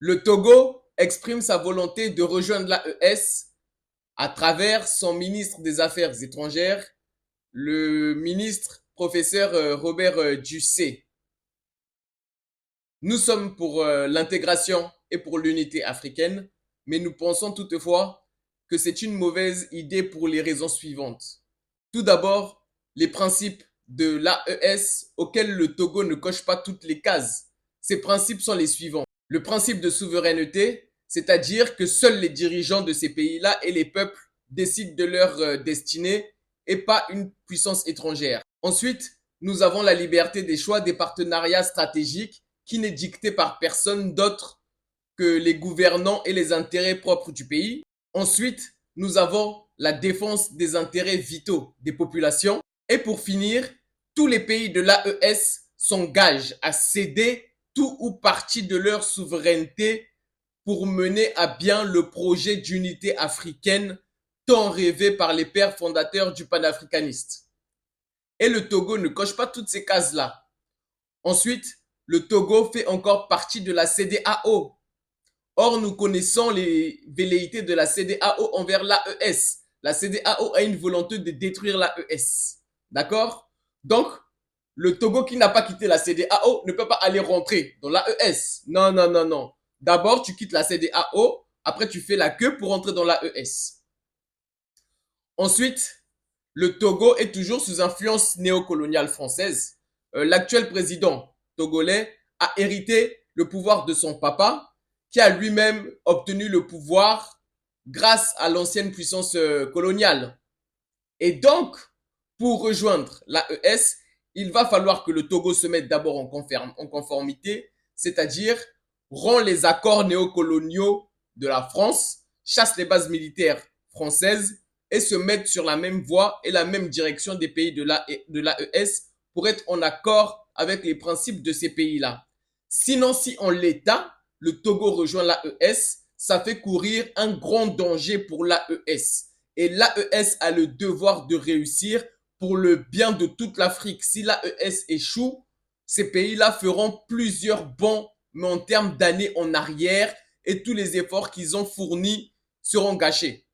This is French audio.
Le Togo exprime sa volonté de rejoindre l'AES à travers son ministre des Affaires étrangères, le ministre professeur Robert Dussé. Nous sommes pour l'intégration et pour l'unité africaine, mais nous pensons toutefois que c'est une mauvaise idée pour les raisons suivantes. Tout d'abord, les principes de l'AES auxquels le Togo ne coche pas toutes les cases. Ces principes sont les suivants. Le principe de souveraineté, c'est-à-dire que seuls les dirigeants de ces pays-là et les peuples décident de leur destinée et pas une puissance étrangère. Ensuite, nous avons la liberté des choix des partenariats stratégiques qui n'est dictée par personne d'autre que les gouvernants et les intérêts propres du pays. Ensuite, nous avons la défense des intérêts vitaux des populations. Et pour finir, tous les pays de l'AES s'engagent à céder tout ou partie de leur souveraineté pour mener à bien le projet d'unité africaine tant rêvé par les pères fondateurs du panafricaniste. Et le Togo ne coche pas toutes ces cases-là. Ensuite, le Togo fait encore partie de la CEDEAO. Or, nous connaissons les velléités de la CEDEAO envers l'AES. La CEDEAO a une volonté de détruire l'AES. D'accord? Donc, le Togo qui n'a pas quitté la CEDEAO ne peut pas aller rentrer dans l'AES. Non, non, non, non. D'abord, tu quittes la CEDEAO, après tu fais la queue pour entrer dans l'AES. Ensuite, le Togo est toujours sous influence néocoloniale française. L'actuel président togolais a hérité le pouvoir de son papa, qui a lui-même obtenu le pouvoir grâce à l'ancienne puissance coloniale. Et donc, pour rejoindre l'AES, il va falloir que le Togo se mette d'abord en conformité, c'est-à-dire rend les accords néocoloniaux de la France, chasse les bases militaires françaises et se mette sur la même voie et la même direction des pays de l'AES pour être en accord avec les principes de ces pays-là. Sinon, si en l'état, le Togo rejoint l'AES, ça fait courir un grand danger pour l'AES. Et l'AES a le devoir de réussir pour le bien de toute l'Afrique. Si l'AES échoue, ces pays-là feront plusieurs bons, mais en termes d'années en arrière, et tous les efforts qu'ils ont fournis seront gâchés.